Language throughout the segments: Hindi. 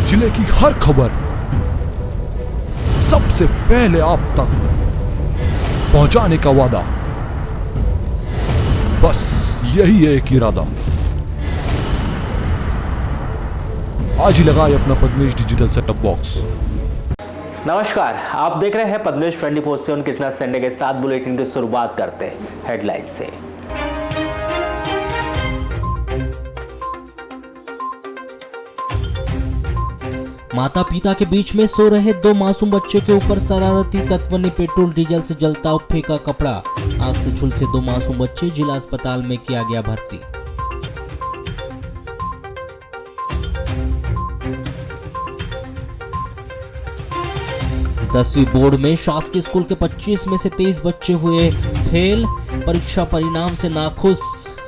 जिले की हर खबर सबसे पहले आप तक पहुंचाने का वादा, बस यही है एक इरादा। आज ही लगाए अपना पद्मेश डिजिटल सेटअप बॉक्स। नमस्कार, आप देख रहे हैं पद्मेश 24/7 कृष्णा संडे के साथ। बुलेटिन की शुरुआत करते हैं हेडलाइन से। माता पिता के बीच में सो रहे दो मासूम बच्चों के ऊपर शरारती तत्व ने पेट्रोल डीजल से जलता हुआ फेंका कपड़ा। आग से झुलसे दो मासूम बच्चे, जिला अस्पताल में किया गया भर्ती। दसवीं बोर्ड में शासकीय स्कूल के 25 में से 23 बच्चे हुए फेल। परीक्षा परिणाम से नाखुश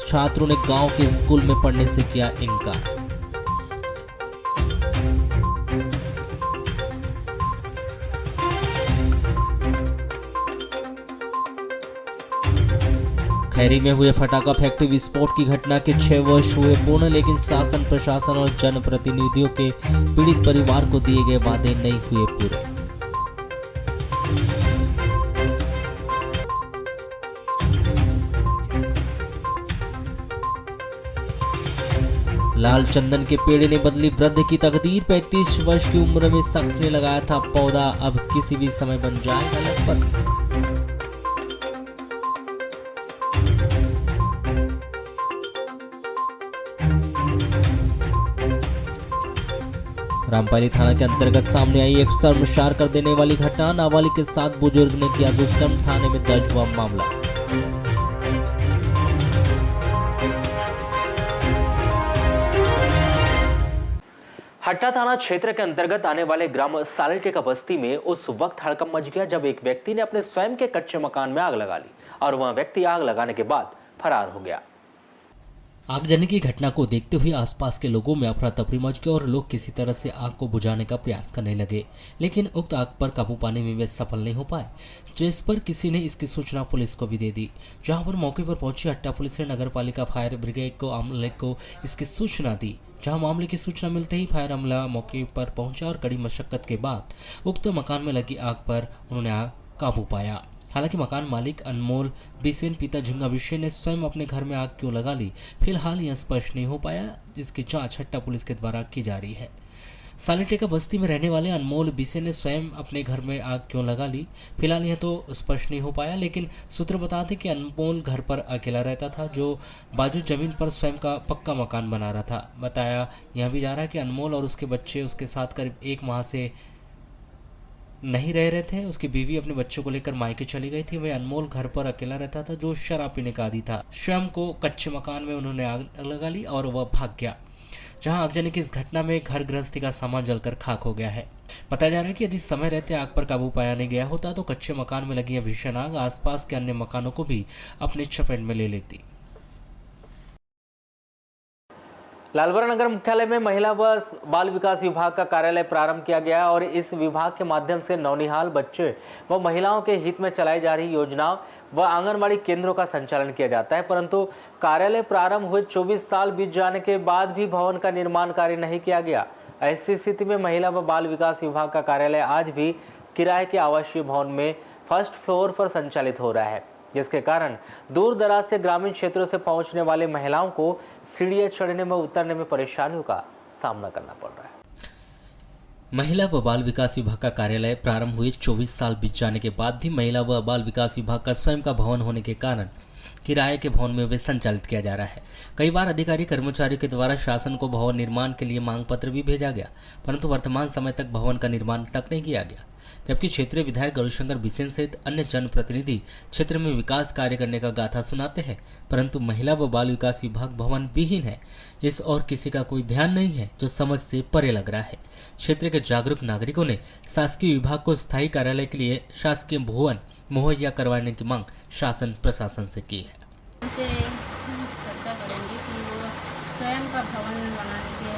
छात्रों ने गांव के स्कूल में पढ़ने से किया इनकार। खैरी में हुए फटाखा फैक्ट्री विस्फोट की घटना के 6 वर्ष हुए पूर्ण, लेकिन शासन प्रशासन और जनप्रतिनिधियों के पीड़ित परिवार को दिए गए वादे नहीं हुए पूरे। लाल चंदन के पेड़ ने बदली वृद्ध की तकदीर। 35 वर्ष की उम्र में शख्स ने लगाया था पौधा, अब किसी भी समय बन जाएगा लखपत। रामपाली थाना के अंतर्गत सामने आई एक शर्मसार कर देने वाली घटना। नाबालिग के साथ बुजुर्ग ने किया दुष्कर्म, थाने में दर्ज हुआ मामला। हट्टा थाना क्षेत्र के अंतर्गत आने वाले ग्राम सालटे का बस्ती में उस वक्त हड़कंप मच गया जब एक व्यक्ति ने अपने स्वयं के कच्चे मकान में आग लगा ली और वह व्यक्ति आग लगाने के बाद फरार हो गया। आगजनी की घटना को देखते हुए आसपास के लोगों में अफरा तफरी मच गई और लोग किसी तरह से आग को बुझाने का प्रयास करने लगे, लेकिन उक्त आग पर काबू पाने में वे सफल नहीं हो पाए, जिस पर किसी ने इसकी सूचना पुलिस को भी दे दी। जहां पर मौके पर पहुंची हट्टा पुलिस ने नगरपालिका फायर ब्रिगेड को अमले को इसकी सूचना दी। जहां मामले की सूचना मिलते ही फायर अमला मौके पर पहुंचा और कड़ी मशक्कत के बाद उक्त मकान में लगी आग पर उन्होंने आग काबू पाया। हालांकि मकान मालिक अनमोल बिसेन पिता झुंगा विषय ने स्वयं अपने घर में आग क्यों लगा ली, फिलहाल यह स्पष्ट नहीं हो पाया, जिसकी जांच हट्टा पुलिस के द्वारा की जा रही है। सालेटे का बस्ती में रहने वाले अनमोल बिसेन ने स्वयं अपने घर में आग क्यों लगा ली, फिलहाल यह तो स्पष्ट नहीं हो पाया, लेकिन सूत्र बताते कि अनमोल घर पर अकेला रहता था, जो बाजू जमीन पर स्वयं का पक्का मकान बना रहा था। बताया यह भी जा रहा है कि अनमोल और उसके बच्चे उसके साथ करीब 1 माह से नहीं रह रहे थे। उसकी बीवी अपने बच्चों को लेकर मायके चली गई थी। वह अनमोल घर पर अकेला रहता था, जो शराब पीने का आदी था। स्वयं को कच्चे मकान में उन्होंने आग लगा ली और वह भाग गया। जहां आगजनी की इस घटना में घर गृहस्थी का सामान जलकर खाक हो गया है। बताया जा रहा है कि यदि समय रहते आग पर काबू पाया नहीं गया होता तो कच्चे मकान में लगी यह भीषण आग आसपास के अन्य मकानों को भी अपनी चपेट में ले लेती। लालबरा नगर मुख्यालय में महिला व बाल विकास विभाग का कार्यालय प्रारंभ किया गया और इस विभाग के माध्यम से नौनिहाल बच्चे व महिलाओं के हित में चलाई जा रही योजनाओं व आंगनबाड़ी केंद्रों का संचालन किया जाता है, परंतु कार्यालय प्रारंभ हुए 24 साल बीत जाने के बाद भी भवन का निर्माण कार्य नहीं किया गया। ऐसी स्थिति में महिला व बाल विकास विभाग का कार्यालय आज भी किराए के आवासीय भवन में फर्स्ट फ्लोर पर संचालित हो रहा है, जिसके कारण दूर दराज से ग्रामीण क्षेत्रों से पहुंचने वाले महिलाओं को सीढ़ियां चढ़ने में उतरने में परेशानियों का सामना करना पड़ रहा है। महिला व बाल विकास विभाग का कार्यालय प्रारंभ हुए 24 साल बीत जाने के बाद भी महिला व बाल विकास विभाग का स्वयं का भवन होने के कारण किराए के भवन में वे संचालित किया जा रहा है। कई बार अधिकारी कर्मचारियों के द्वारा शासन को भवन निर्माण के लिए मांग पत्र भी भेजा गया, परंतु वर्तमान समय तक भवन का निर्माण तक नहीं किया गया। जबकि क्षेत्रीय विधायक गौरीशंकर बिसेन सहित अन्य जनप्रतिनिधि क्षेत्र में विकास कार्य करने का गाथा सुनाते हैं, परंतु महिला व बाल विकास विभाग भवन विहीन है। इस और किसी का कोई ध्यान नहीं है, जो समझ से परे लग रहा है। क्षेत्र के जागरूक नागरिकों ने शासकीय विभाग को स्थायी कार्यालय के लिए शासकीय भवन मुहैया करवाने की मांग शासन प्रशासन से की है। उनसे चर्चा करेंगे कि वो स्वयं का भवन बनाने के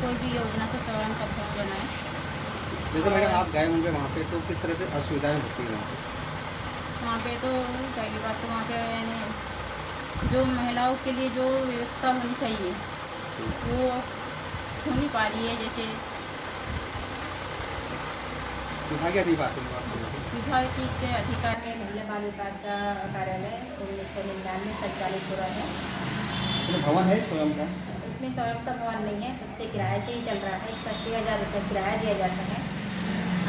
कोई भी योजना से स्वयं का भवन बनाए। जैसे मैडम आप गए होंगे वहाँ पे, तो किस तरह से असुविधाएं होती हैं वहाँ पे? तो पहली बात तो वहाँ पे यानी जो महिलाओं के लिए जो व्यवस्था होनी चाहिए वो हो नहीं पा रही है। जैसे विभागीय अधिकारी विभाग के अधिकार है महिला बाल विकास का कार्यालय 1999 संचालित हो रहा है। भवन है स्वयं का? इसमें स्वयं का भवन नहीं है, उससे किराए से ही चल रहा है। इसका 6,000 रुपये किराया दिया जाता है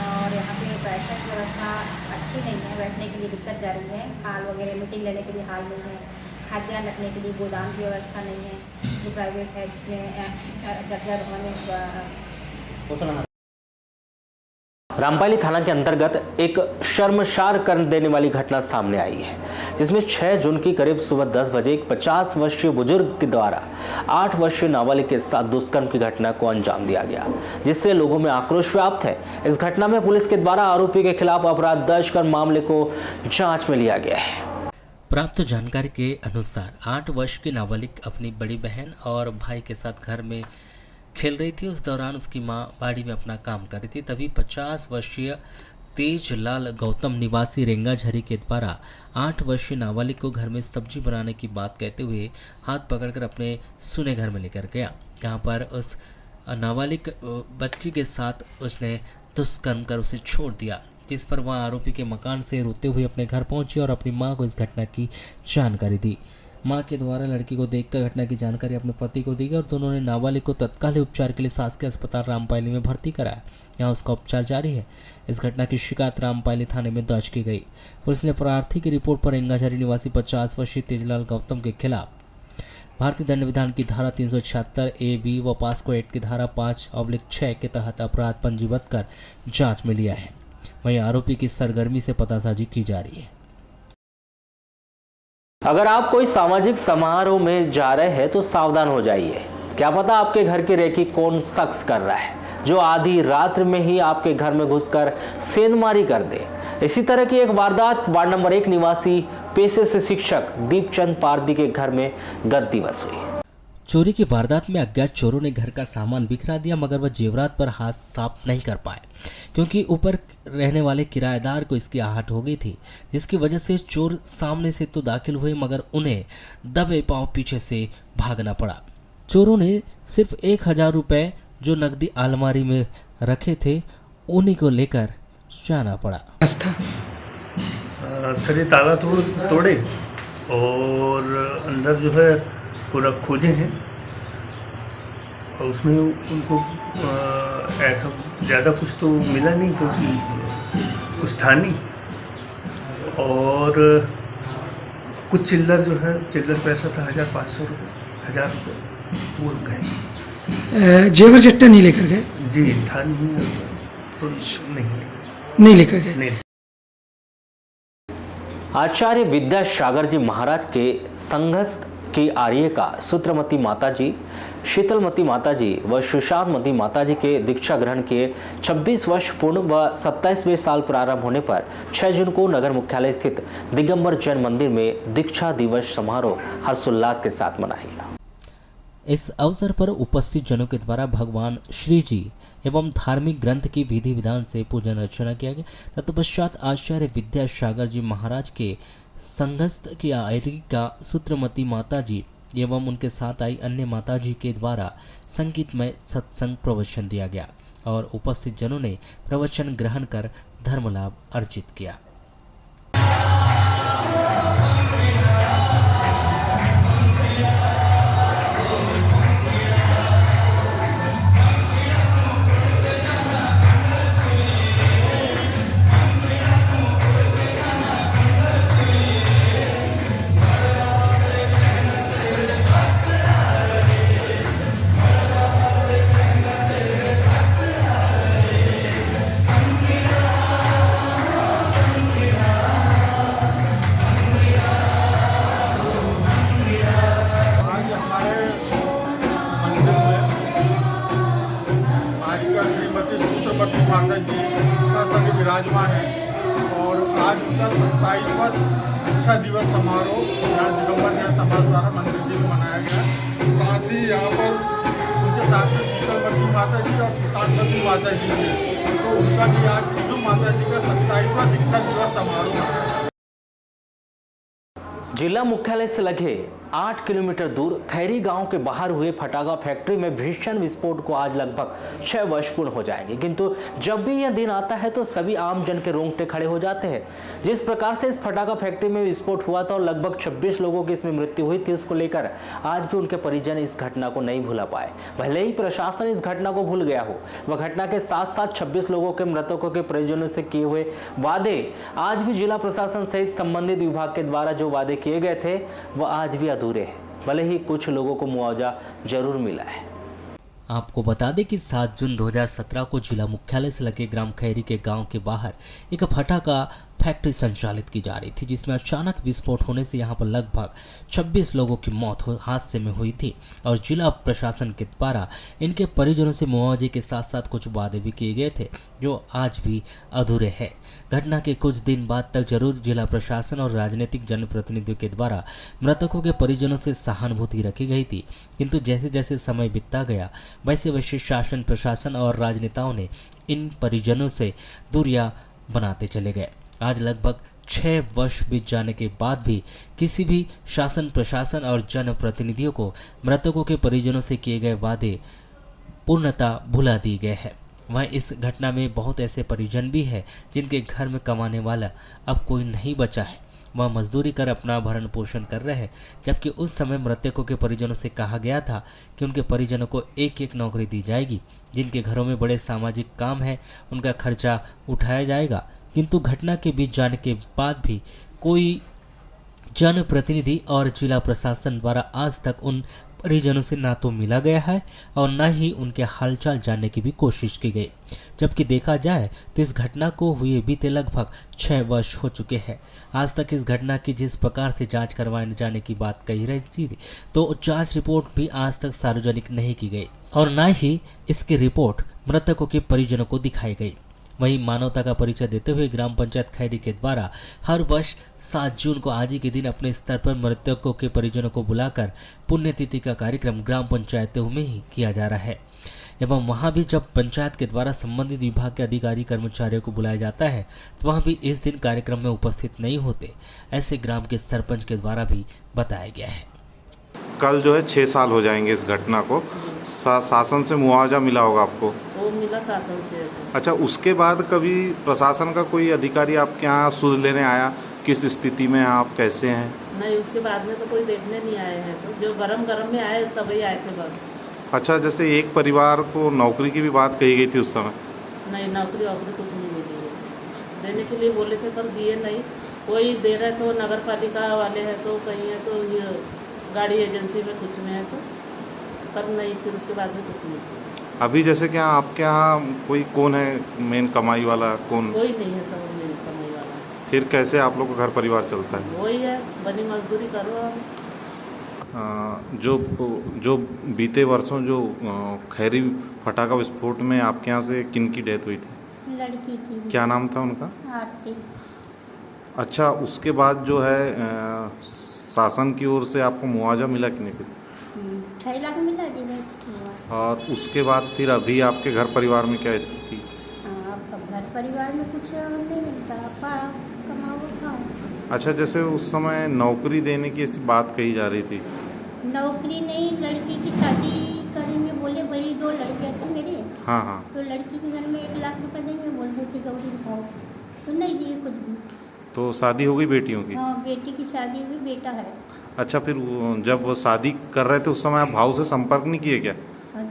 और यहाँ पे बैठक व्यवस्था अच्छी नहीं है, बैठने के लिए दिक्कत जा रही है। हाल वगैरह मीटिंग लेने के लिए हाल नहीं है, खाद्यान्न रखने के लिए गोदाम की व्यवस्था नहीं है जो प्राइवेट है, जिसमें जगह होने रामपाली थाना के अंतर्गत एक शर्मसार कर देने वाली घटना सामने आई है, जिसमें 6 जून की करीब सुबह 10 बजे एक 50 वर्षीय बुजुर्ग के द्वारा 8 वर्षीय नाबालिग के साथ दुष्कर्म की घटना को अंजाम दिया गया, जिससे लोगों में आक्रोश व्याप्त है। इस घटना में पुलिस के द्वारा आरोपी के खिलाफ अपराध दर्ज कर मामले को जांच में लिया गया है। प्राप्त जानकारी के अनुसार 8 वर्ष की नाबालिग अपनी बड़ी बहन और भाई के साथ घर में खेल रही थी। उस दौरान उसकी मां बाड़ी में अपना काम कर रही थी। तभी 50 वर्षीय तेजलाल गौतम निवासी रेंगाझरी के द्वारा 8 वर्षीय नाबालिग को घर में सब्जी बनाने की बात कहते हुए हाथ पकड़कर अपने सुने घर में लेकर गया, जहां पर उस नाबालिग बच्ची के साथ उसने दुष्कर्म कर उसे छोड़ दिया, जिस पर वह आरोपी के मकान से रोते हुए अपने घर पहुंची और अपनी मां को इस घटना की जानकारी दी। मां के द्वारा लड़की को देखकर घटना की जानकारी अपने पति को दी गई और दोनों ने नाबालिग को तत्कालीन उपचार के लिए शासकीय अस्पताल रामपाली में भर्ती कराया, जहां उसका उपचार जारी है। इस घटना की शिकायत रामपाली थाने में दर्ज की गई। पुलिस ने प्रार्थी की रिपोर्ट पर रेंगाझरी निवासी 50 वर्षीय तेजलाल गौतम के खिलाफ भारतीय दंड विधान की धारा 376 A-B व पास्को एक्ट की धारा 5/6 के तहत अपराध पंजीबद्ध कर जांच में लिया है। वहीं आरोपी की सरगर्मी से पतासाजी की जा रही है। अगर आप कोई सामाजिक समारोह में जा रहे हैं तो सावधान हो जाइए। क्या पता आपके घर की रेकी कौन शख्स कर रहा है जो आधी रात में ही आपके घर में घुसकर सेंधमारी कर दे। इसी तरह की एक वारदात वार्ड नंबर 1 निवासी पेशे से शिक्षक दीपचंद पारदी के घर में गत दिवस हुई। चोरी की वारदात में अज्ञात चोरों ने घर का सामान बिखरा दिया, मगर वह जेवरात पर हाथ साफ नहीं कर पाए, क्योंकि ऊपर रहने वाले किराएदार को इसकी आहट हो गई थी, जिसकी वजह से चोर सामने से तो दाखिल हुए मगर उन्हें दबे पांव पीछे से भागना पड़ा। चोरों ने सिर्फ 1,000 रुपये जो नकदी अलमारी में रखे थे उन्हीं को लेकर जाना पड़ा। सर ये ताला तोड़े और अंदर जो है पूरा खोजे हैं और उसमें उनको ऐसा ज़्यादा कुछ तो मिला नहीं, क्योंकि कुछ था नहीं, और कुछ चिल्लर जो है चिल्लर पैसा था 1,500 रुपये 1,000 रुपये वो गए। जेवर जट्टा नहीं लेकर गए? जी था नहीं, तो नहीं लेकर गए। नहीं। आचार्य विद्यासागर जी महाराज के संघस्थ की आर्य का सूत्रमती माताजी, शीतलमती माताजी व सुशांतमती माताजी के दीक्षा ग्रहण के 26 वर्ष पूर्ण व 27वें साल प्रारंभ होने पर 6 जून को नगर मुख्यालय स्थित दिगंबर जैन मंदिर में दीक्षा दिवस समारोह हर्षोल्लास के साथ मनाया गया। इस अवसर पर उपस्थित जनों के द्वारा भगवान श्री जी एवं धार्मिक ग्रंथ की विधि विधान से पूजन अर्चना किया गया। तत्पश्चात आचार्य विद्यासागर जी महाराज के संघस्थ की आयरी का सूत्रमती माताजी एवं उनके साथ आई अन्य माताजी के द्वारा संगीतमय सत्संग प्रवचन दिया गया और उपस्थित जनों ने प्रवचन ग्रहण कर धर्म लाभ अर्जित किया। माता जी संग विराजमान है और आज उनका 27वां दीक्षा दिवस समारोह यहाँ दिगंबर जैन समाज द्वारा मंदिर जी में मनाया गया। साथ ही यहाँ पर उनके साथ में शीतलमती माता जी और सुशांतमती माता जी हैं, तो उनका भी आज विष्णु माता जी का 27वां दीक्षा दिवस समारोह है। जिला मुख्यालय से लगे 8 किलोमीटर दूर खैरी गांव के बाहर हुए फटाका फैक्ट्री में भीषण विस्फोट को आज लगभग 6 वर्ष पूर्ण हो जाएंगे, किंतु जब भी यह दिन आता है तो सभी आम जन के रोंगटे खड़े हो जाते हैं। जिस प्रकार से इस फटाका फैक्ट्री में विस्फोट हुआ था और लगभग 26 लोगों की इसमें मृत्यु हुई थी, उसको लेकर आज भी उनके परिजन इस घटना को नहीं भुला पाए। भले ही प्रशासन इस घटना को भूल गया हो, वह घटना के साथ साथ 26 लोगों के मृतकों के परिजनों से किए हुए वादे आज भी जिला प्रशासन सहित संबंधित विभाग के द्वारा जो वादे किए गए थे वह आज भी अधूरे हैं। भले ही कुछ लोगों को मुआवजा जरूर मिला है। आपको बता दें कि 7 जून 2017 को जिला मुख्यालय से लगे ग्राम खैरी के गांव के बाहर एक फटाका फैक्ट्री संचालित की जा रही थी, जिसमें अचानक विस्फोट होने से यहां पर लगभग 26 लोगों की मौत हादसे में हुई थी और जिला प्रशासन के द्वारा इनके परिजनों से मुआवजे के साथ साथ कुछ वादे भी किए गए थे जो आज भी अधूरे हैं। घटना के कुछ दिन बाद तक जरूर जिला प्रशासन और राजनीतिक जनप्रतिनिधियों के द्वारा मृतकों के परिजनों से सहानुभूति रखी गई थी, किंतु जैसे जैसे समय बीतता गया वैसे वैसे शासन प्रशासन और राजनेताओं ने इन परिजनों से दूरियां बनाते चले गए। आज लगभग 6 वर्ष बीत जाने के बाद भी किसी भी शासन प्रशासन और जनप्रतिनिधियों को मृतकों के परिजनों से किए गए वादे पूर्णतः भुला दिए गए हैं। वहीं इस घटना में बहुत ऐसे परिजन भी हैं जिनके घर में कमाने वाला अब कोई नहीं बचा है, वह मजदूरी कर अपना भरण पोषण कर रहे हैं, जबकि उस समय मृतकों के परिजनों से कहा गया था कि उनके परिजनों को एक एक नौकरी दी जाएगी, जिनके घरों में बड़े सामाजिक काम है उनका खर्चा उठाया जाएगा। किंतु घटना के बीच जाने के बाद भी कोई जनप्रतिनिधि और जिला प्रशासन द्वारा आज तक उन परिजनों से ना तो मिला गया है और न ही उनके हालचाल जानने की भी कोशिश की गई। जबकि देखा जाए तो इस घटना को हुए बीते लगभग 6 वर्ष हो चुके हैं। आज तक इस घटना की जिस प्रकार से जांच करवाए जाने की बात कही रही थी, तो जांच रिपोर्ट भी आज तक सार्वजनिक नहीं की गई और न ही इसकी रिपोर्ट मृतकों के परिजनों को दिखाई गई। वहीं मानवता का परिचय देते हुए ग्राम पंचायत खैरी के द्वारा हर वर्ष 7 जून को आज ही के दिन अपने स्तर पर मृतकों के परिजनों को बुलाकर पुण्यतिथि का कार्यक्रम ग्राम पंचायतों में ही किया जा रहा है एवं वहां भी जब पंचायत के द्वारा संबंधित विभाग के अधिकारी कर्मचारियों को बुलाया जाता है तो वहां भी इस दिन कार्यक्रम में उपस्थित नहीं होते, ऐसे ग्राम के सरपंच के द्वारा भी बताया गया है। कल जो है 6 साल हो जाएंगे इस घटना को। शासन से मुआवजा मिला होगा आपको? वो मिला शासन से। अच्छा, उसके बाद कभी प्रशासन का कोई अधिकारी आपके यहाँ सुध लेने आया, किस स्थिति में आप कैसे हैं? नहीं, उसके बाद में तो कोई देखने नहीं आए हैं, तो जो गरम में आए तभी आए थे बस। अच्छा, जैसे एक परिवार को नौकरी की भी बात कही गई थी उस समय? नहीं, नौकरी वोकरी कुछ नहीं मिली है। देने के लिए बोले थे पर दिए नहीं। कोई दे रहे तो नगर पालिका वाले हैं, तो कहीं है तो ये गाड़ी एजेंसी में कुछ में है तो, पर नहीं, फिर उसके बाद में कुछ नहीं। अभी जैसे क्या आपके यहाँ कोई कौन है मेन कमाई वाला? कौन? कोई नहीं है, सब मेन कमाई वाला। फिर कैसे आप लोग का घर परिवार चलता है? वही है, बनी मजदूरी करो आप। जो बीते वर्षों जो खैरी फटाका विस्फोट में आपके यहाँ से किन की डेथ हुई थी? लड़की की। क्या नाम था उनका? आरती। अच्छा, उसके बाद जो है शासन की ओर से आपको मुआवजा मिला कि नहीं? 6 लाख मिला जी। और उसके बाद फिर अभी आपके घर परिवार में क्या स्थिति? अब घर परिवार में कुछ नहीं मिलता, कमाओ खाओ। अच्छा, जैसे उस समय नौकरी देने की ऐसी बात कही जा रही थी। नौकरी नहीं, लड़की की शादी करेंगे बोले, बड़ी 2 लड़कियां थी मेरी। हाँ हाँ। तो लड़की के घर में 1 लाख रुपए देंगे बोल रही थी, गौरी दिखाओ, तो नहीं दिए कुछ भी। तो शादी हो गई बेटियों की? हाँ, बेटी की शादी हुई, बेटा है। अच्छा, फिर जब वो शादी कर रहे थे उस समय आप भाव से संपर्क नहीं किए क्या?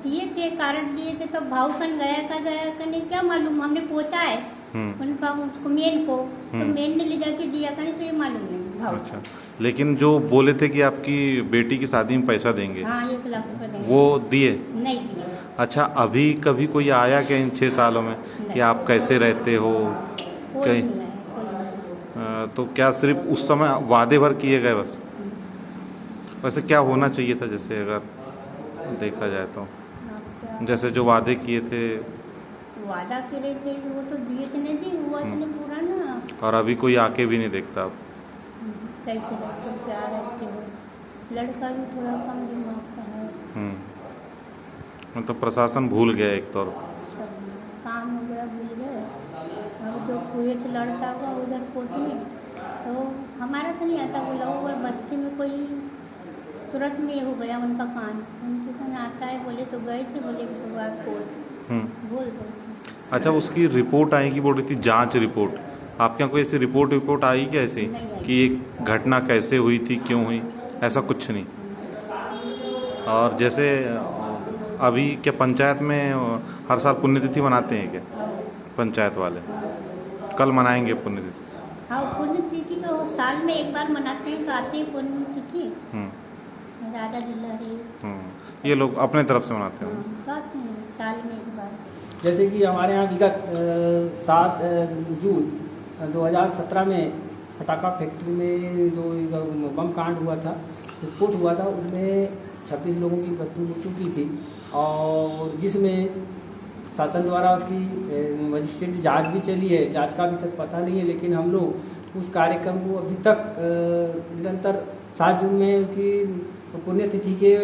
दिए थे, कारण दिए थे, तो भाव कन गया का नहीं क्या मालूम, हमने पूछा है उनका, उसको मेन को, तो मेन ने ले जाके दिया कने, तो ये मालूम नहीं भाव। अच्छा, लेकिन जो बोले थे कि आपकी बेटी की शादी में पैसा देंगे, हाँ 1 लाख रुपए देंगे, वो दिए? नहीं दिए। अच्छा, अभी कभी कोई आया क्या इन 6 सालों में कि आप कैसे रहते हो कहीं? तो क्या सिर्फ उस समय वादे भर किए गए बस? वैसे क्या होना चाहिए था, जैसे अगर देखा जाए तो, जैसे जो वादे किए थे? वादा करे थे वो तो दिए थे, नहीं दी हुआ तो नहीं पूरा ना। और अभी कोई आके भी नहीं देखता अब? कैसे चुपचाप रहते हो, लड़का भी थोड़ा कम दिमाग का है। मतलब प्रशासन भूल गया एक तौर पर, काम हो गया, भूल गए। अब जो कुएच लड़ता हुआ उधर कोर्ट में, तो हमारा तो नहीं आता, बोला वो बस्ती में कोई तुरंत में हो गया उनका कान, उनके कान आता है बोले तो गए थे, बोले कोर्ट बोल रहे थे। अच्छा, उसकी रिपोर्ट आएगी बोल रही थी, जांच रिपोर्ट। आपके यहाँ कोई ऐसी रिपोर्ट आई क्या ऐसी कि ये घटना कैसे हुई थी, क्यों हुई? ऐसा कुछ नहीं। और जैसे अभी क्या पंचायत में हर साल पुण्यतिथि मनाते हैं क्या पंचायत वाले? कल मनाएंगे पुण्यतिथि? हाँ, पुण्यतिथि तो साल में एक बार मनाते हैं, तो आते हैं पुण्यतिथि राजा दुलारी। ये लोग अपने तरफ से मनाते हैं? तो आते हैं साल में एक बार। जैसे कि हमारे यहाँ विगत 7 जून 2017 में फटाका फैक्ट्री में जो बम कांड हुआ था, विस्फोट हुआ था, उसमें 26 लोगों की मृत्यु हो चुकी थी और जिसमें शासन द्वारा उसकी मजिस्ट्रेट जांच भी चली है। जांच का अभी तक पता नहीं है, लेकिन हम लोग उस कार्यक्रम को अभी तक निरंतर 7 जून में उसकी पुण्यतिथि के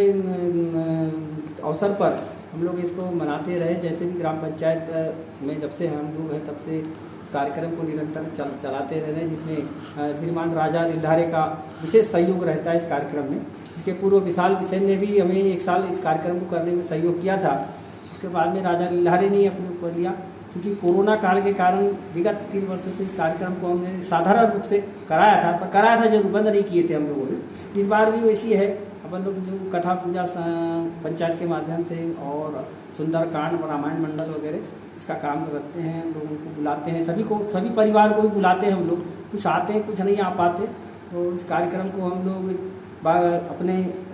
अवसर पर हम लोग इसको मनाते रहे। जैसे भी ग्राम पंचायत में जब से हम लोग हैं तब से इस कार्यक्रम को निरंतर चलाते रह रहे हैं, जिसमें श्रीमान राजा लिल्हारे का विशेष सहयोग रहता है इस कार्यक्रम में। इसके पूर्व विशाल बिसेन ने भी हमें 1 साल इस कार्यक्रम को करने में सहयोग किया था। उसके बाद में राजा लिल्हारे ने अपने ऊपर लिया, क्योंकि कोरोना काल के कारण विगत 3 वर्षों से इस कार्यक्रम को हमने साधारण रूप से कराया था, पर कराया था जरूर, बंद नहीं किए थे हम लोगों ने। इस बार भी वैसी है, अपन लोग जो कथा पूजा पंचायत के माध्यम से और सुंदरकांड, रामायण मंडल वगैरह इसका काम करते हैं। लोगों को बुलाते हैं, सभी परिवार को भी बुलाते हैं हम लोग। कुछ आते हैं, कुछ नहीं आ पाते। तो इस कार्यक्रम को हम लोग अपने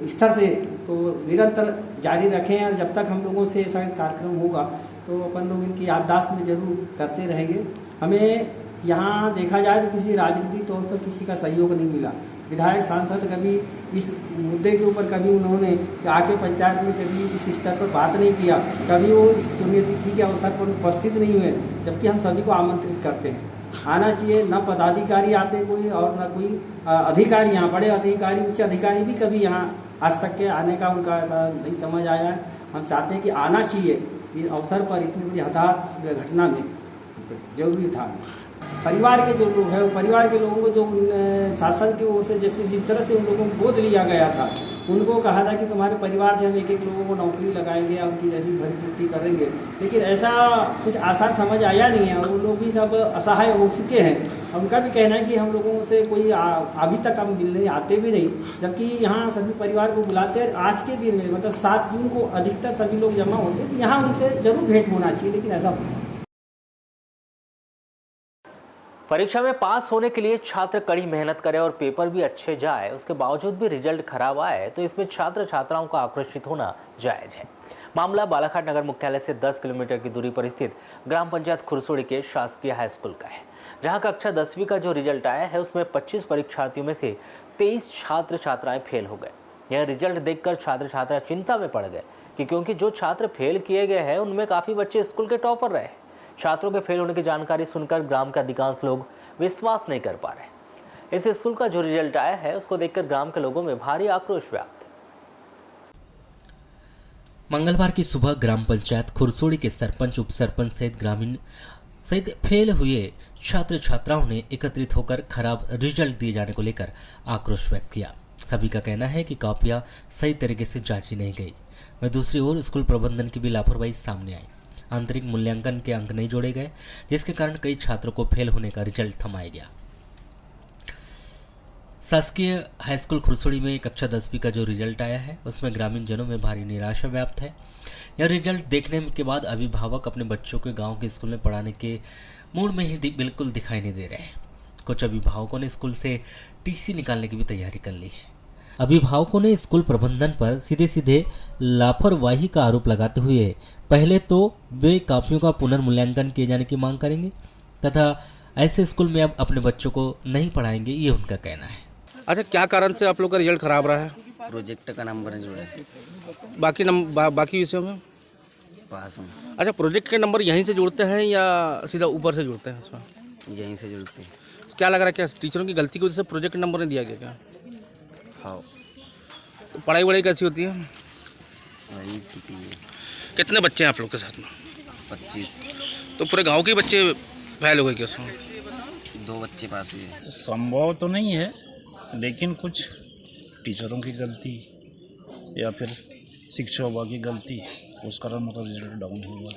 स्तर से तो निरंतर जारी रखें, और जब तक हम लोगों से ऐसा कार्यक्रम होगा तो अपन लोग इनकी याददाश्त में जरूर करते रहेंगे। हमें यहाँ देखा जाए तो किसी राजनीतिक तौर पर किसी का सहयोग नहीं मिला। विधायक सांसद कभी इस मुद्दे के ऊपर कभी उन्होंने आके पंचायत में कभी इस स्तर पर बात नहीं किया, कभी वो इस पुण्यतिथि के अवसर पर उपस्थित नहीं हुए, जबकि हम सभी को आमंत्रित करते हैं। आना चाहिए। न पदाधिकारी आते कोई और न कोई अधिकारी, यहाँ बड़े अधिकारी, उच्च अधिकारी भी कभी यहाँ आज तक के आने का उनका ऐसा नहीं समझ आया है। हम चाहते हैं कि आना चाहिए इस अवसर पर, इतनी बड़ी हताहत घटना में जरूरी था। परिवार के जो लोग हैं, परिवार के लोगों को जो शासन की ओर से जैसे जिस तरह से उन लोगों को गोद लिया गया था, उनको कहा था कि तुम्हारे परिवार से हम एक लोगों को नौकरी लगाएंगे या उनकी जैसी भरपूर्ति करेंगे, लेकिन ऐसा कुछ आसार समझ आया नहीं है। वो लोग भी सब असहाय हो चुके हैं। उनका भी कहना है कि हम लोगों से कोई अभी तक हम मिलने आते भी नहीं, जबकि यहाँ सभी परिवार को बुलाते हैं। आज के दिन में मतलब 7 जून को अधिकतर सभी लोग जमा होते, तो यहाँ उनसे जरूर भेंट होना चाहिए, लेकिन ऐसा होता है। परीक्षा में पास होने के लिए छात्र कड़ी मेहनत करे और पेपर भी अच्छे जाए, उसके बावजूद भी रिजल्ट खराब आए तो इसमें छात्र छात्राओं का आक्रोशित होना जायज है। मामला बालाघाट नगर मुख्यालय से 10 किलोमीटर की दूरी पर स्थित ग्राम पंचायत खुरसोड़ी के शासकीय हाई स्कूल का है, जहां कक्षा 10वीं का जो रिजल्ट आया है उसमें 25 परीक्षार्थियों में से 23 छात्र छात्राएं फेल हो गए। यह रिजल्ट देखकर छात्र छात्रा चिंता में पड़ गए कि क्योंकि जो छात्र फेल किए गए हैं उनमें काफी बच्चे स्कूल के टॉपर रहे। छात्रों के फेल होने की जानकारी सुनकर ग्राम के अधिकांश लोग विश्वास नहीं कर पा रहे। इस स्कूल का जो रिजल्ट आया है उसको देखकर ग्राम के लोगों में भारी आक्रोश व्याप्त। मंगलवार की सुबह ग्राम पंचायत खुरसोड़ी के सरपंच, उप सरपंच सहित ग्रामीण सहित फेल हुए छात्र छात्राओं ने एकत्रित होकर खराब रिजल्ट दिए जाने को लेकर आक्रोश व्यक्त किया। सभी का कहना है कि कॉपियां सही तरीके से जांची नहीं गई। वहीं दूसरी ओर स्कूल प्रबंधन की भी लापरवाही सामने आई। आंतरिक मूल्यांकन के अंक नहीं जोड़े गए, जिसके कारण कई छात्रों को फेल होने का रिजल्ट थमाया गया। शासकीय हाई स्कूल खुरसोड़ी में कक्षा 10वीं का जो रिजल्ट आया है उसमें ग्रामीण जनों में भारी निराशा व्याप्त है। यह रिजल्ट देखने के बाद अभिभावक अपने बच्चों के गांव के स्कूल में पढ़ाने के मूड में ही बिल्कुल दिखाई नहीं दे रहे हैं। कुछ अभिभावकों ने स्कूल से टीसी निकालने की भी तैयारी कर ली है। अभिभावकों ने स्कूल प्रबंधन पर सीधे सीधे लापरवाही का आरोप लगाते हुए पहले तो वे कॉपियों का पुनर्मूल्यांकन किए जाने की मांग करेंगे तथा ऐसे स्कूल में अब अपने बच्चों को नहीं पढ़ाएंगे, ये उनका कहना है। अच्छा, क्या कारण से आप लोग का रिजल्ट खराब रहा है? प्रोजेक्ट का नंबर नहीं जुड़ा। बाकी विषयों में पास हूँ। अच्छा, प्रोजेक्ट के नंबर यहीं से जुड़ते हैं या सीधा ऊपर से जुड़ते हैं? उसमें यहीं से जुड़ते हैं। क्या लग रहा है, क्या टीचरों की गलती की वजह से प्रोजेक्ट नंबर नहीं दिया गया क्या? हाँ। तो पढ़ाई वढ़ाई कैसी होती है? वही ठीक है। कितने बच्चे हैं आप लोग के साथ में? 25। तो पूरे गांव के बच्चे फेल हो गए क्या उसमें? 2 बच्चे पास हुए। संभव तो नहीं है, लेकिन कुछ टीचरों की गलती या फिर शिक्षा विभाग की गलती, उस कारण मतलब रिजल्ट डाउन हुआ।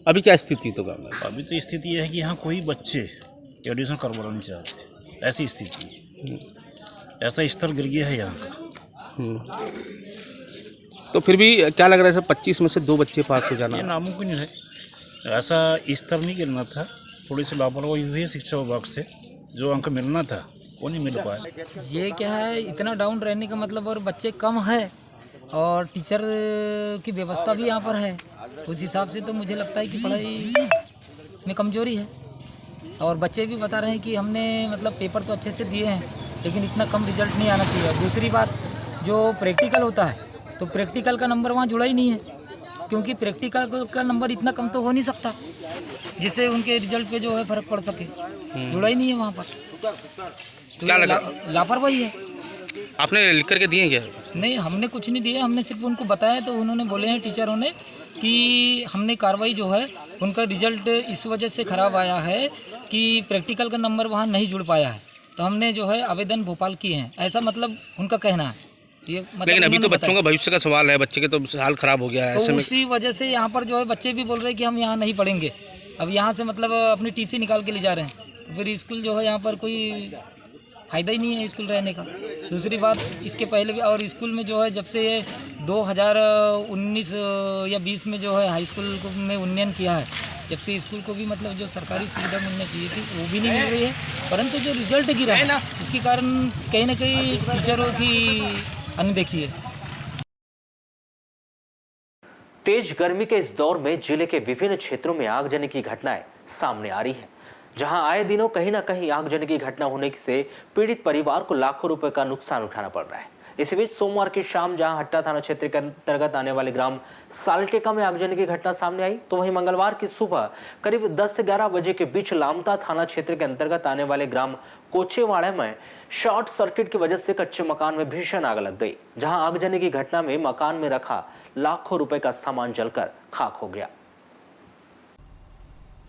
अभी क्या स्थिति तो गाँव में? अभी तो स्थिति यह है कि यहाँ कोई बच्चे एडमिशन करवाना नहीं चाहते, ऐसी स्थिति है। ऐसा स्तर गिर गया है यहाँ का। तो फिर भी क्या लग रहा है सर, 25 में से 2 बच्चे पास हो जाना? ये नामुमकिन है, ऐसा स्तर नहीं गिरना था। थोड़ी सी लापरवाही हुई है शिक्षा विभाग से, जो अंक मिलना था वो नहीं मिल पाया। ये क्या है, इतना डाउन रहने का मतलब, और बच्चे कम है और टीचर की व्यवस्था भी यहाँ पर है, उस हिसाब से तो मुझे लगता है कि पढ़ाई में कमजोरी है। और बच्चे भी बता रहे हैं कि हमने मतलब पेपर तो अच्छे से दिए हैं, लेकिन इतना कम रिजल्ट नहीं आना चाहिए। दूसरी बात, जो प्रैक्टिकल होता है तो प्रैक्टिकल का नंबर वहाँ जुड़ा ही नहीं है, क्योंकि प्रैक्टिकल का नंबर इतना कम तो हो नहीं सकता जिससे उनके रिजल्ट पे जो है फर्क पड़ सके। जुड़ा ही नहीं है वहाँ पर, तो क्या लगा? लापरवाही है। आपने लिख करके दिए क्या? नहीं, हमने कुछ नहीं दिया, हमने सिर्फ उनको बताया, तो उन्होंने बोले हैं टीचरों ने कि हमने कार्रवाई जो है, उनका रिजल्ट इस वजह से ख़राब आया है कि प्रैक्टिकल का नंबर वहाँ नहीं जुड़ पाया है, तो हमने जो है आवेदन भोपाल किए हैं, ऐसा मतलब उनका कहना है। ये मतलब लेकिन अभी तो बच्चों का भविष्य का सवाल है, बच्चे के तो हाल खराब हो गया है, तो ऐसे में उसी वजह से यहाँ पर जो है बच्चे भी बोल रहे हैं कि हम यहाँ नहीं पढ़ेंगे। अब यहाँ से मतलब अपनी टीसी निकाल के ले जा रहे हैं, तो फिर स्कूल जो है यहाँ पर कोई फ़ायदा ही नहीं है स्कूल रहने का। दूसरी बात, इसके पहले भी और स्कूल में जो है जब से ये 2019 या 20 में जो है हाई स्कूल में उन्नयन किया है, जब से स्कूल को भी मतलब जो सरकारी सुविधा मिलनी चाहिए थी वो भी नहीं मिल रही है। परंतु जो रिजल्ट गिरा है, इसके कारण कहीं ना कहीं टीचरों की अनदेखी है। तेज गर्मी के इस दौर में जिले के विभिन्न क्षेत्रों में आगजनी की घटनाएं सामने आ रही हैं, जहां आए दिनों कहीं ना कहीं आगजनी की घटना होने से पीड़ित परिवार को लाखों रुपए का नुकसान उठाना पड़ रहा है। इसी बीच सोमवार की शाम जहां हट्टा थाना क्षेत्र के अंतर्गत आने वाले ग्राम सालटेका में आगजनी की घटना सामने आई, तो वहीं मंगलवार की सुबह करीब 10 से 11 बजे के बीच लामता थाना क्षेत्र के अंतर्गत आने वाले ग्राम कोचेवाड़ा में शॉर्ट सर्किट की वजह से कच्चे मकान में भीषण आग लग गई, जहां आगजनी की घटना में मकान में रखा लाखों रुपए का सामान जलकर खाक हो गया।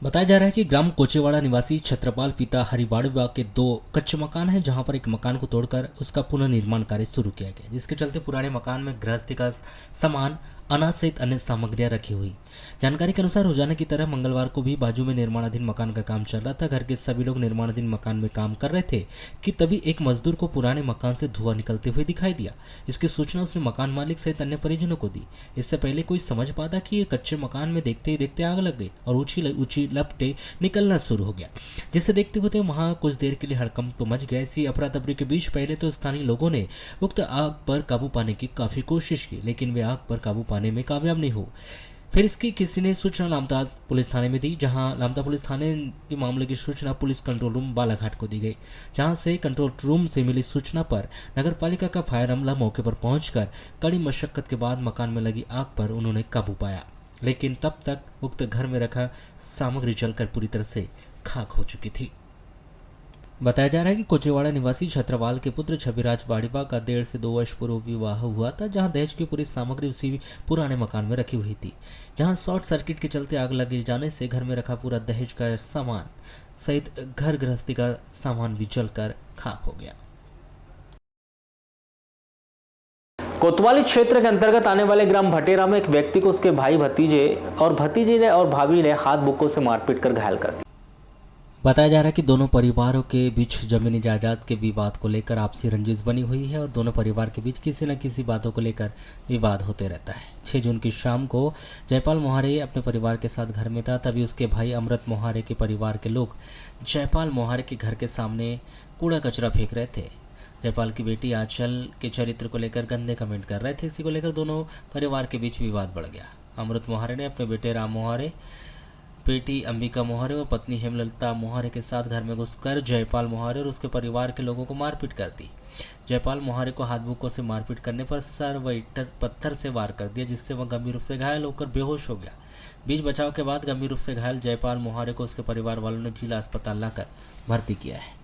बताया जा रहा है कि ग्राम कोचेवाड़ा निवासी छत्रपाल पिता हरिवाड़वा के 2 कच्चे मकान हैं, जहां पर एक मकान को तोड़कर उसका पुनर्निर्माण कार्य शुरू किया गया, जिसके चलते पुराने मकान में गृहस्थी का सामान, अनाज सहित अन्य सामग्रियां रखी हुई। जानकारी के अनुसार रोजाना की तरह मंगलवार को भी बाजू में निर्माणाधीन मकान का काम चल रहा था। घर के सभी लोग निर्माणाधीन मकान में काम कर रहे थे कि तभी एक मजदूर को पुराने मकान से धुआं निकलते हुए दिखाई दिया। इसकी सूचना उसने मकान मालिक सहित अन्य परिजनों को दी। इससे पहले कोई समझ पाता कि ये कच्चे मकान में देखते ही देखते आग लग गई और ऊंची लपटें निकलना शुरू हो गया, जिसे देखते होते वहां कुछ देर के लिए हड़कंप तो मच गया। इसी अफरा तफरी के बीच पहले तो स्थानीय लोगों ने उक्त आग पर काबू पाने की काफी कोशिश की, लेकिन वे आग पर काबू पाने में कामयाब नहीं हो। फिर इसकी किसी ने सूचना लामता पुलिस थाने में दी, जहां लामता पुलिस थाने के मामले की सूचना पुलिस कंट्रोल रूम बालाघाट को दी गई, जहां से कंट्रोल रूम से मिली सूचना पर नगरपालिका का फायर अमला मौके पर पहुंचकर कड़ी मशक्कत के बाद मकान में लगी आग पर उन्होंने काबू पाया, लेकिन तब तक उक्त घर में रखा सामग्री जलकर पूरी तरह से खाक हो चुकी थी। बताया जा रहा है कि कोचेवाड़ा निवासी छत्रपाल के पुत्र छविराज वाड़िवा का 1.5 से 2 वर्ष पूर्व विवाह हुआ था, जहां दहेज की पूरी सामग्री उसी पुराने मकान में रखी हुई थी, जहां शॉर्ट सर्किट के चलते आग लगे जाने से घर में रखा पूरा दहेज का सामान सहित घर गृहस्थी का सामान भी जलकर खाक हो गया। कोतवाली क्षेत्र के अंतर्गत आने वाले ग्राम भटेरा में एक व्यक्ति को उसके भाई भतीजे और भतीजी ने और भाभी ने हाथ बुक्कों से मारपीट कर घायल कर दिया। बताया जा रहा है कि दोनों परिवारों के बीच जमीनी जायदाद के विवाद को लेकर आपसी रंजिश बनी हुई है और दोनों परिवार के बीच किसी न किसी बातों को लेकर विवाद होते रहता है। 6 जून की शाम को जयपाल मोहारे अपने परिवार के साथ घर में था, तभी उसके भाई अमृत मोहारे के परिवार के लोग जयपाल मोहारे के घर के सामने कूड़ा कचरा फेंक रहे थे। जयपाल की बेटी आंचल के चरित्र को लेकर गंदे कमेंट कर रहे थे। इसी को लेकर दोनों परिवार के बीच विवाद बढ़ गया। अमृत मोहारे ने अपने बेटे राम मोहारे, बेटी अंबिका मोहारे और पत्नी हेमलता मोहारे के साथ घर में घुसकर जयपाल मोहारे और उसके परिवार के लोगों को मारपीट कर दी। जयपाल मोहारे को हाथ बुक्कों से मारपीट करने पर सर व ईंट पत्थर से वार कर दिया, जिससे वह गंभीर रूप से घायल होकर बेहोश हो गया। बीच बचाव के बाद गंभीर रूप से घायल जयपाल मोहारे को उसके परिवार वालों ने जिला अस्पताल लाकर भर्ती किया है।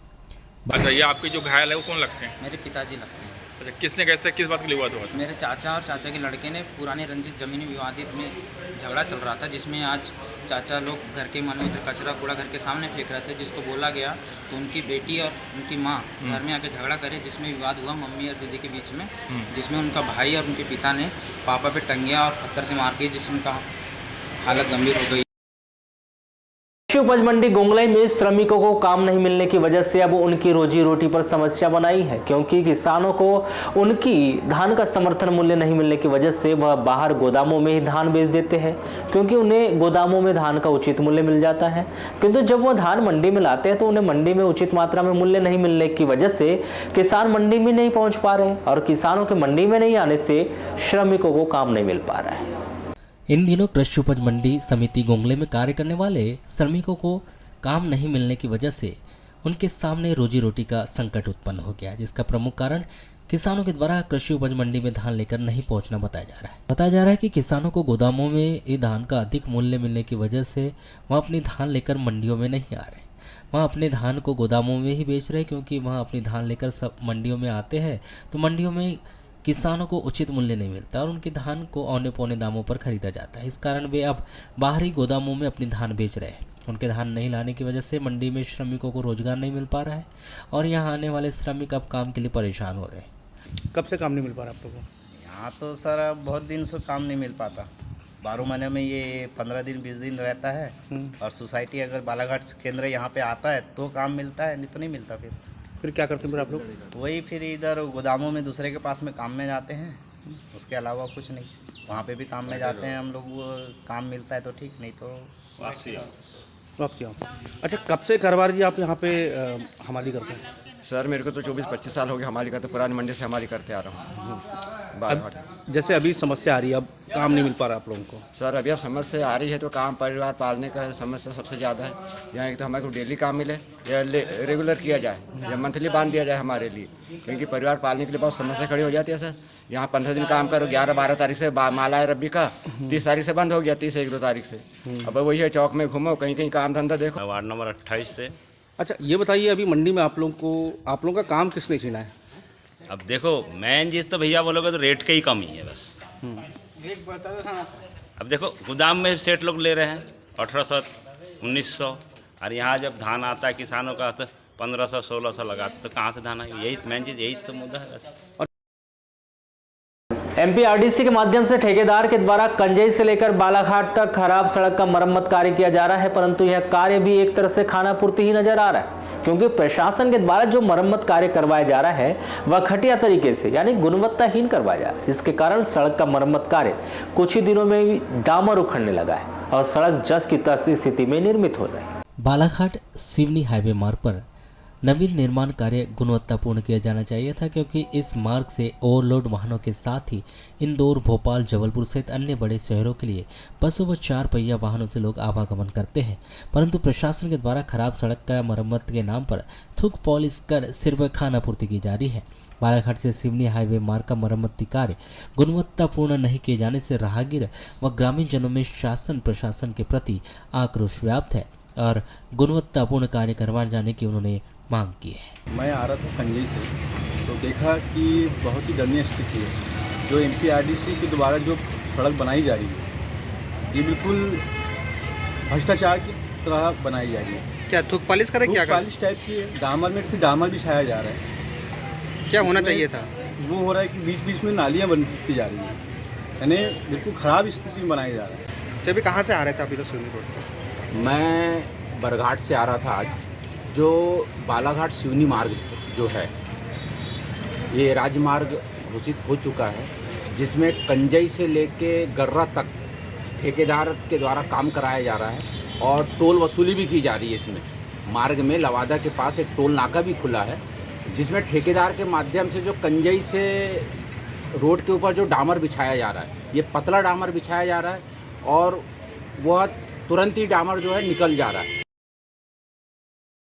अच्छा, ये आपके जो घायल है वो कौन लगते हैं? मेरे पिताजी लगते हैं। अच्छा, किसने कैसे किस बात के लिए हुआ था? मेरे चाचा और चाचा के लड़के ने पुराने रंजित ज़मीनी विवादित में झगड़ा चल रहा था, जिसमें आज चाचा लोग घर के मनोत्र कचरा कूड़ा घर के सामने फेंक रहे थे, जिसको बोला गया तो उनकी बेटी और उनकी माँ घर में आके झगड़ा करे, जिसमें विवाद हुआ मम्मी और दीदी के बीच में, जिसमें उनका भाई और उनके पिता ने पापा पे टंगिया और पत्थर से मार के जिसमें उनका हालत गंभीर हो गई। कृषि उपज मंडी गोंगलई में श्रमिकों को काम नहीं मिलने की वजह से अब उनकी रोजी रोटी पर समस्या बनाई है, क्योंकि किसानों को उनकी धान का समर्थन मूल्य नहीं मिलने की वजह से वह बाहर गोदामों में ही धान बेच देते हैं, क्योंकि उन्हें गोदामों में धान का उचित मूल्य मिल जाता है। किंतु जब वह धान मंडी में लाते हैं तो उन्हें मंडी में उचित मात्रा में मूल्य नहीं मिलने की वजह से किसान मंडी में नहीं पहुँच पा रहे और किसानों के मंडी में नहीं आने से श्रमिकों को काम नहीं मिल पा रहा है। इन दिनों कृषि उपज मंडी समिति गोंगले में कार्य करने वाले श्रमिकों को काम नहीं मिलने की वजह से उनके सामने रोजी रोटी का संकट उत्पन्न हो गया, जिसका प्रमुख कारण किसानों के द्वारा कृषि उपज मंडी में धान लेकर नहीं पहुंचना बताया जा रहा है कि किसानों को गोदामों में ये धान का अधिक मूल्य मिलने की वजह से वह अपनी धान लेकर मंडियों में नहीं आ रहे। वह अपने धान को गोदामों में ही बेच रहे, क्योंकि वह अपनी धान लेकर सब मंडियों में आते हैं तो मंडियों में किसानों को उचित मूल्य नहीं मिलता और उनकी धान को औने पौने दामों पर खरीदा जाता है। इस कारण वे अब बाहरी गोदामों में अपनी धान बेच रहे हैं। उनके धान नहीं लाने की वजह से मंडी में श्रमिकों को रोजगार नहीं मिल पा रहा है और यहाँ आने वाले श्रमिक अब काम के लिए परेशान हो रहे हैं। कब से काम नहीं मिल पा रहा आप लोगों को? यहाँ तो सर बहुत दिन से काम नहीं मिल पाता। 12 महीने में ये 15 दिन 20 दिन रहता है और सोसाइटी अगर बालाघाट केंद्र यहाँ पे आता है तो काम मिलता है, नहीं तो नहीं मिलता। फिर क्या करते हैं फिर आप लोग? वही फिर इधर गोदामों में दूसरे के पास में काम में जाते हैं, उसके अलावा कुछ नहीं। वहाँ पे भी काम में जाते हैं हम लोग, वो काम मिलता है तो ठीक, नहीं तो वापसी आओ। अच्छा, कब से कारोबार जी आप यहाँ पे हमाली करते हैं? सर मेरे को तो 24-25 साल हो गए हमाली करते, पुरानी मंडी से हमाली करते आ रहा हूँ। जैसे अभी समस्या आ रही है, अब काम नहीं मिल पा रहा आप लोगों को? सर अभी अब समस्या आ रही है तो काम परिवार पालने का समस्या सबसे ज़्यादा है। यहाँ एक तो हमारे को डेली काम मिले या रेगुलर किया जाए या मंथली बांध दिया जाए हमारे लिए, क्योंकि परिवार पालने के लिए बहुत समस्या खड़ी हो जाती है। सर यहाँ 15 दिन काम करो, 11-12 तारीख से माला है रबी का, 30 तारीख से बंद हो गया, 30-1-2 तारीख से। अब वही है, चौक में घूमो, कहीं कहीं काम धंधा देखो। वार्ड नंबर 28 से। अच्छा ये बताइए, अभी मंडी में आप लोगों का काम किसने छीना है? अब देखो मेन चीज़ तो भैया बोलोगे तो रेट की ही कमी है बस। अब देखो गोदाम में सेठ लोग ले रहे हैं 1800 1900, और यहाँ जब धान आता है किसानों का तो 1500 1600 लगाते, तो कहाँ से धान आएगी? यही मेन चीज़, यही तो मुद्दा है बस। एमपीआरडीसी के माध्यम से ठेकेदार के द्वारा कंजई से लेकर बालाघाट तक खराब सड़क का मरम्मत कार्य किया जा रहा है, परंतु यह कार्य भी एक तरह से खानापूर्ति ही नजर आ रहा है, क्योंकि प्रशासन के द्वारा जो मरम्मत कार्य करवाया जा रहा है वह घटिया तरीके से यानी गुणवत्ताहीन करवाया जा रहा है, जिसके कारण सड़क का मरम्मत कार्य कुछ ही दिनों में भी डामर उखड़ने लगा है और सड़क जस की तस स्थिति में निर्मित हो रही है। बालाघाट सिवनी हाईवे मार्ग पर नवीन निर्माण कार्य गुणवत्तापूर्ण किया जाना चाहिए था, क्योंकि इस मार्ग से ओवरलोड वाहनों के साथ ही इंदौर, भोपाल, जबलपुर सहित अन्य बड़े शहरों के लिए बसों व 4 पहिया वाहनों से लोग आवागमन करते हैं, परंतु प्रशासन के द्वारा खराब सड़क का मरम्मत के नाम पर थूक पॉलिश कर सिर्फ खानापूर्ति की जा रही है। बालाघाट से सिवनी हाईवे मार्ग का मरम्मती कार्य गुणवत्तापूर्ण नहीं किए जाने से राहगीर व ग्रामीण जनों में शासन प्रशासन के प्रति आक्रोश व्याप्त है और गुणवत्तापूर्ण कार्य करवाए जाने की उन्होंने मांग की है। मैं आ रहा था कंजई से तो देखा कि बहुत ही दयनीय स्थिति है। जो एमपीआरडीसी के द्वारा जो सड़क बनाई जा रही है ये बिल्कुल भ्रष्टाचार की तरह बनाई जा रही है। क्या थूक पॉलिश करे? क्या पॉलिश टाइप की डामर में फिर डामर बिछाया जा रहा है। क्या होना चाहिए था? वो हो रहा है कि बीच बीच में नालियाँ बनती जा रही हैं, यानी बिल्कुल ख़राब स्थिति में बनाया जा रहा है। तो अभी कहाँ से आ रहे थे? अभी तो सिवनी रोड पर। मैं बरघाट से आ रहा था। आज जो बालाघाट सिवनी मार्ग जो है ये राजमार्ग घोषित हो चुका है, जिसमें कंजई से लेके गर्रा तक ठेकेदार के द्वारा काम कराया जा रहा है और टोल वसूली भी की जा रही है। इसमें मार्ग में लवादा के पास एक टोल नाका भी खुला है, जिसमें ठेकेदार के माध्यम से जो कंजई से रोड के ऊपर जो डामर बिछाया जा रहा है, ये पतला डामर बिछाया जा रहा है और वह तुरंत ही डामर जो है निकल जा रहा है।